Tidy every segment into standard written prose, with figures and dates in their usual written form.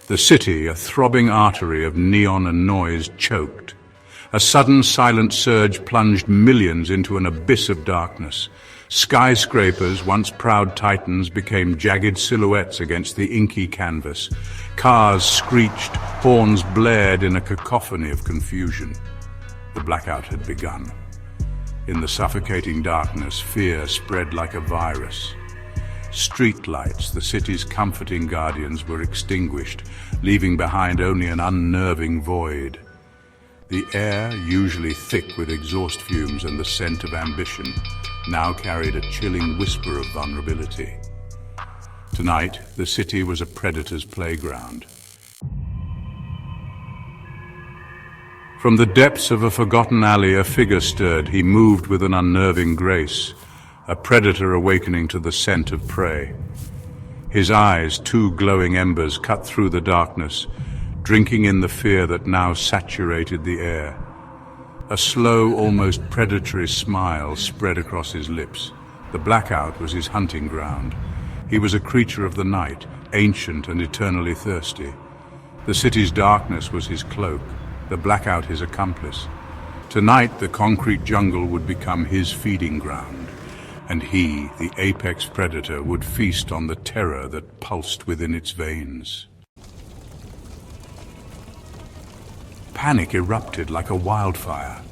The city, a throbbing artery of neon and noise, choked. A sudden silent surge plunged millions into an abyss of darkness. Skyscrapers, once proud titans, became jagged silhouettes against the inky canvas. Cars screeched, horns blared in a cacophony of confusion. The blackout had begun. In the suffocating darkness, fear spread like a virus. Street lights, the city's comforting guardians, were extinguished, leaving behind only an unnerving void. The air, usually thick with exhaust fumes and the scent of ambition, now carried a chilling whisper of vulnerability. Tonight, the city was a predator's playground. From the depths of a forgotten alley, a figure stirred. He moved with an unnerving grace, a predator awakening to the scent of prey. His eyes, two glowing embers, cut through the darkness, drinking in the fear that now saturated the air. A slow, almost predatory smile spread across his lips. The blackout was his hunting ground. He was a creature of the night, ancient and eternally thirsty. The city's darkness was his cloak, the blackout his accomplice. Tonight, the concrete jungle would become his feeding ground, and he, the apex predator, would feast on the terror that pulsed within its veins. Panic erupted like a wildfire.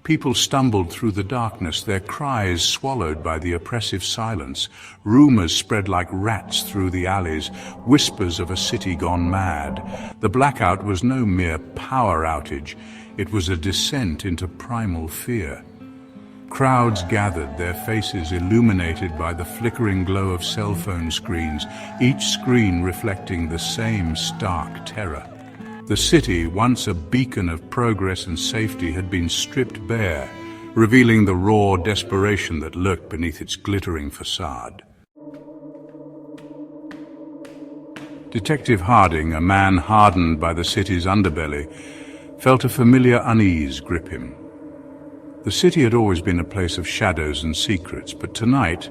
People stumbled through the darkness, their cries swallowed by the oppressive silence. Rumors spread like rats through the alleys, whispers of a city gone mad. The blackout was no mere power outage, it was a descent into primal fear. Crowds gathered, their faces illuminated by the flickering glow of cell phone screens, each screen reflecting the same stark terror. The city, once a beacon of progress and safety, had been stripped bare, revealing the raw desperation that lurked beneath its glittering facade. Detective Harding, a man hardened by the city's underbelly, felt a familiar unease grip him. The city had always been a place of shadows and secrets, but tonight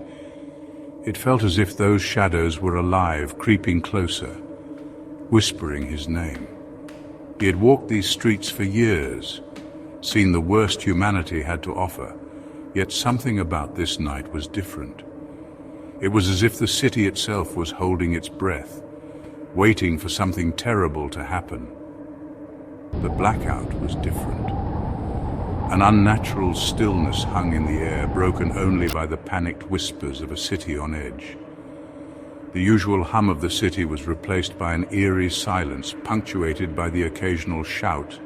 it felt as if those shadows were alive, creeping closer, whispering his name. He had walked these streets for years, seen the worst humanity had to offer, yet something about this night was different. It was as if the city itself was holding its breath, waiting for something terrible to happen. The blackout was different. An unnatural stillness hung in the air, broken only by the panicked whispers of a city on edge. The usual hum of the city was replaced by an eerie silence, punctuated by the occasional shout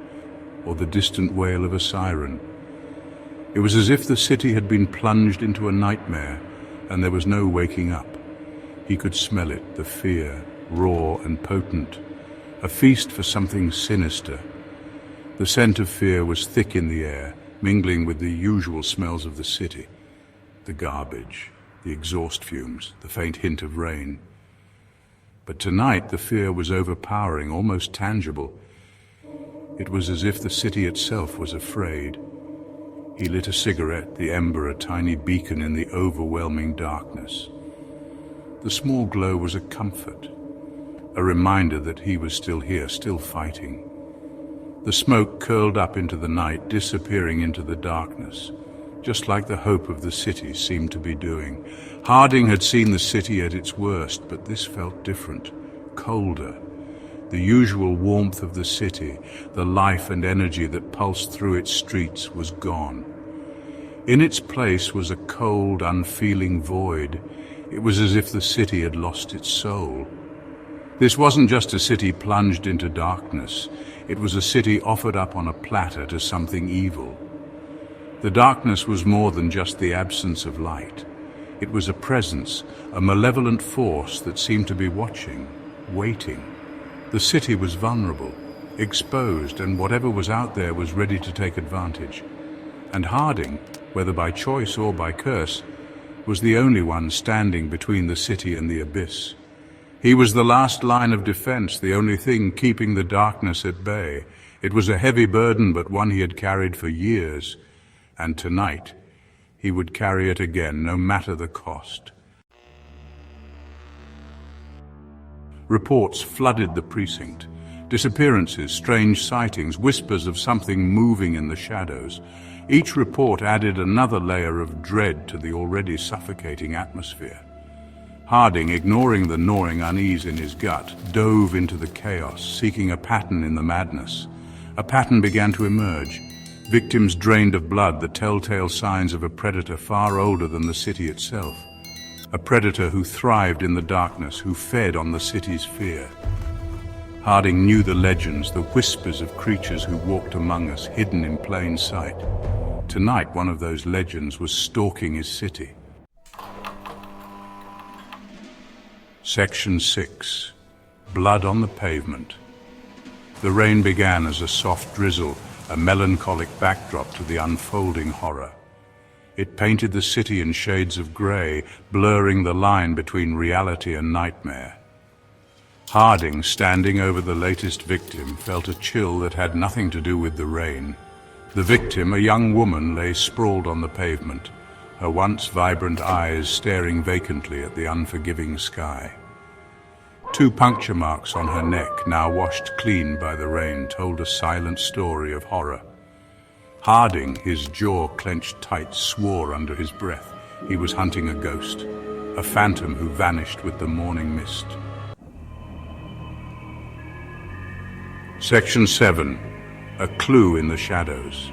or the distant wail of a siren. It was as if the city had been plunged into a nightmare, and there was no waking up. He could smell it, the fear, raw and potent, a feast for something sinister. The scent of fear was thick in the air, mingling with the usual smells of the city, the garbage, the exhaust fumes, the faint hint of rain. But tonight the fear was overpowering, almost tangible. It was as if the city itself was afraid. He lit a cigarette, the ember a tiny beacon in the overwhelming darkness. The small glow was a comfort, a reminder that he was still here, still fighting. The smoke curled up into the night, disappearing into the darkness, just like the hope of the city seemed to be doing. Harding had seen the city at its worst, but this felt different, colder. The usual warmth of the city, the life and energy that pulsed through its streets, was gone. In its place was a cold, unfeeling void. It was as if the city had lost its soul. This wasn't just a city plunged into darkness. It was a city offered up on a platter to something evil. The darkness was more than just the absence of light. It was a presence, a malevolent force that seemed to be watching, waiting. The city was vulnerable, exposed, and whatever was out there was ready to take advantage. And Harding, whether by choice or by curse, was the only one standing between the city and the abyss. He was the last line of defense, the only thing keeping the darkness at bay. It was a heavy burden, but one he had carried for years. And tonight, he would carry it again, no matter the cost. Reports flooded the precinct. Disappearances, strange sightings, whispers of something moving in the shadows. Each report added another layer of dread to the already suffocating atmosphere. Harding, ignoring the gnawing unease in his gut, dove into the chaos, seeking a pattern in the madness. A pattern began to emerge. Victims drained of blood, the telltale signs of a predator far older than the city itself. A predator who thrived in the darkness, who fed on the city's fear. Harding knew the legends, the whispers of creatures who walked among us, hidden in plain sight. Tonight, one of those legends was stalking his city. Section 6. Blood on the Pavement. The rain began as a soft drizzle, a melancholic backdrop to the unfolding horror. It painted the city in shades of grey, blurring the line between reality and nightmare. Harding, standing over the latest victim, felt a chill that had nothing to do with the rain. The victim, a young woman, lay sprawled on the pavement, her once vibrant eyes staring vacantly at the unforgiving sky. 2 puncture marks on her neck, now washed clean by the rain, told a silent story of horror. Harding, his jaw clenched tight, swore under his breath. He was hunting a ghost, a phantom who vanished with the morning mist. Section 7. A clue in the shadows.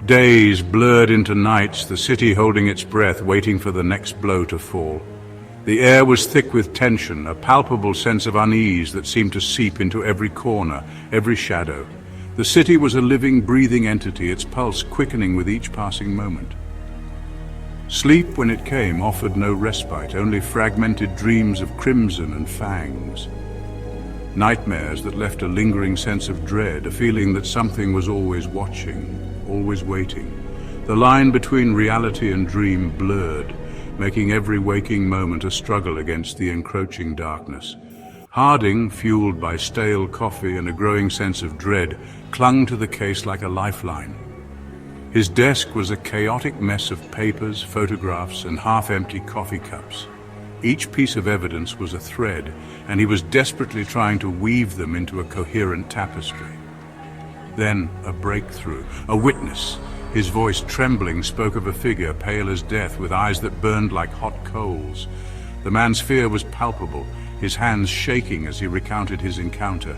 Days blurred into nights, the city holding its breath, waiting for the next blow to fall. The air was thick with tension, a palpable sense of unease that seemed to seep into every corner, every shadow. The city was a living, breathing entity, its pulse quickening with each passing moment. Sleep, when it came, offered no respite, only fragmented dreams of crimson and fangs. Nightmares that left a lingering sense of dread, a feeling that something was always watching, always waiting. The line between reality and dream blurred, making every waking moment a struggle against the encroaching darkness. Harding, fueled by stale coffee and a growing sense of dread, clung to the case like a lifeline. His desk was a chaotic mess of papers, photographs, and half-empty coffee cups. Each piece of evidence was a thread, and he was desperately trying to weave them into a coherent tapestry. Then a breakthrough, a witness. His voice, trembling, spoke of a figure, pale as death, with eyes that burned like hot coals. The man's fear was palpable, his hands shaking as he recounted his encounter.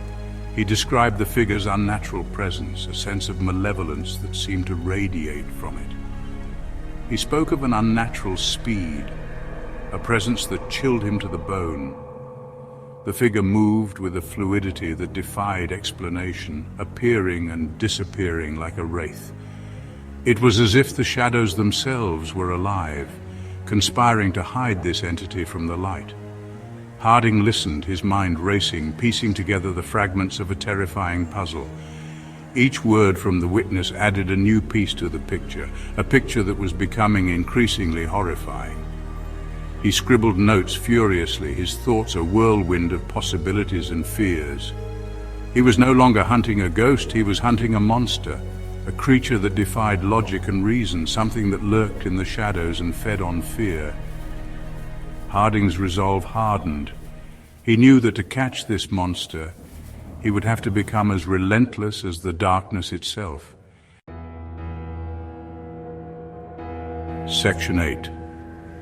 He described the figure's unnatural presence, a sense of malevolence that seemed to radiate from it. He spoke of an unnatural speed, a presence that chilled him to the bone. The figure moved with a fluidity that defied explanation, appearing and disappearing like a wraith. It was as if the shadows themselves were alive, conspiring to hide this entity from the light. Harding listened, his mind racing, piecing together the fragments of a terrifying puzzle. Each word from the witness added a new piece to the picture, a picture that was becoming increasingly horrifying. He scribbled notes furiously, his thoughts a whirlwind of possibilities and fears. He was no longer hunting a ghost, he was hunting a monster, a creature that defied logic and reason, something that lurked in the shadows and fed on fear. Harding's resolve hardened. He knew that to catch this monster, he would have to become as relentless as the darkness itself. Section 8.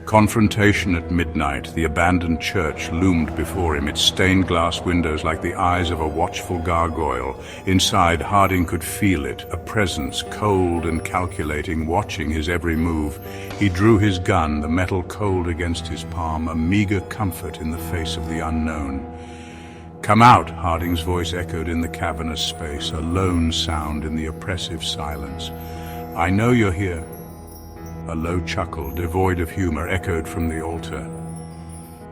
Confrontation at midnight. The abandoned church loomed before him, its stained glass windows like the eyes of a watchful gargoyle. Inside, Harding could feel it, a presence, cold and calculating, watching his every move. He drew his gun, the metal cold against his palm, a meager comfort in the face of the unknown. "Come out," Harding's voice echoed in the cavernous space, a lone sound in the oppressive silence. "I know you're here." A low chuckle, devoid of humor, echoed from the altar.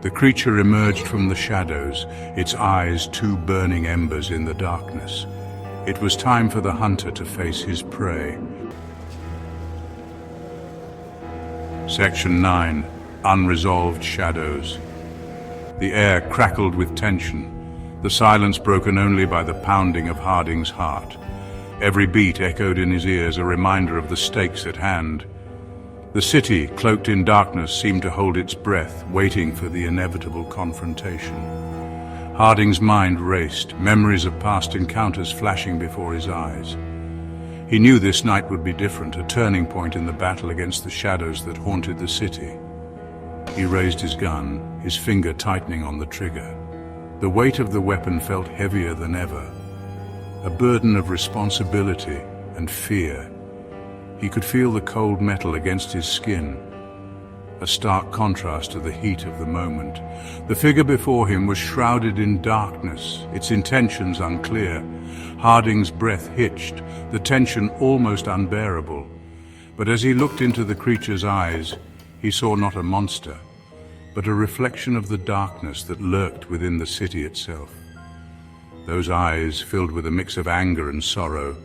The creature emerged from the shadows, its eyes 2 burning embers in the darkness. It was time for the hunter to face his prey. Section 9. Unresolved Shadows. The air crackled with tension, the silence broken only by the pounding of Harding's heart. Every beat echoed in his ears, a reminder of the stakes at hand. The city, cloaked in darkness, seemed to hold its breath, waiting for the inevitable confrontation. Harding's mind raced, memories of past encounters flashing before his eyes. He knew this night would be different, a turning point in the battle against the shadows that haunted the city. He raised his gun, his finger tightening on the trigger. The weight of the weapon felt heavier than ever, a burden of responsibility and fear. He could feel the cold metal against his skin, a stark contrast to the heat of the moment. The figure before him was shrouded in darkness, its intentions unclear. Harding's breath hitched, the tension almost unbearable. But as he looked into the creature's eyes, he saw not a monster, but a reflection of the darkness that lurked within the city itself. Those eyes, filled with a mix of anger and sorrow,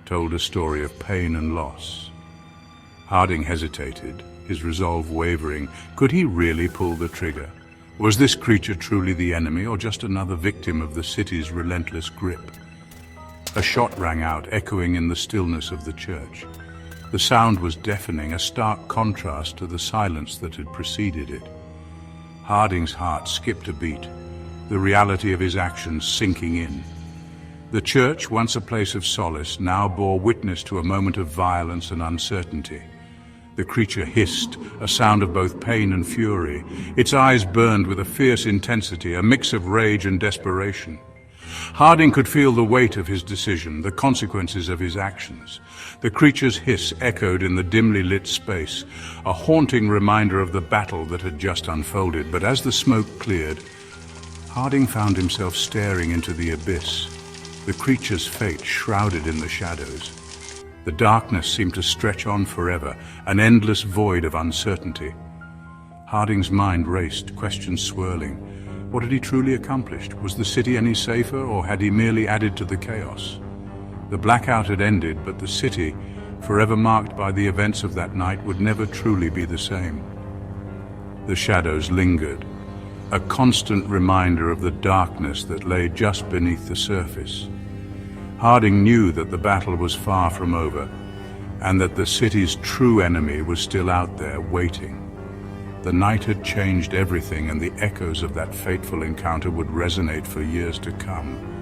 told a story of pain and loss. Harding hesitated, his resolve wavering. Could he really pull the trigger? Was this creature truly the enemy, or just another victim of the city's relentless grip? A shot rang out, echoing in the stillness of the church. The sound was deafening, a stark contrast to the silence that had preceded it. Harding's heart skipped a beat, the reality of his actions sinking in. The church, once a place of solace, now bore witness to a moment of violence and uncertainty. The creature hissed, a sound of both pain and fury. Its eyes burned with a fierce intensity, a mix of rage and desperation. Harding could feel the weight of his decision, the consequences of his actions. The creature's hiss echoed in the dimly lit space, a haunting reminder of the battle that had just unfolded. But as the smoke cleared, Harding found himself staring into the abyss, the creature's fate shrouded in the shadows. The darkness seemed to stretch on forever, an endless void of uncertainty. Harding's mind raced, questions swirling. What had he truly accomplished? Was the city any safer, or had he merely added to the chaos? The blackout had ended, but the city, forever marked by the events of that night, would never truly be the same. The shadows lingered, a constant reminder of the darkness that lay just beneath the surface. Harding knew that the battle was far from over, and that the city's true enemy was still out there, waiting. The night had changed everything, and the echoes of that fateful encounter would resonate for years to come.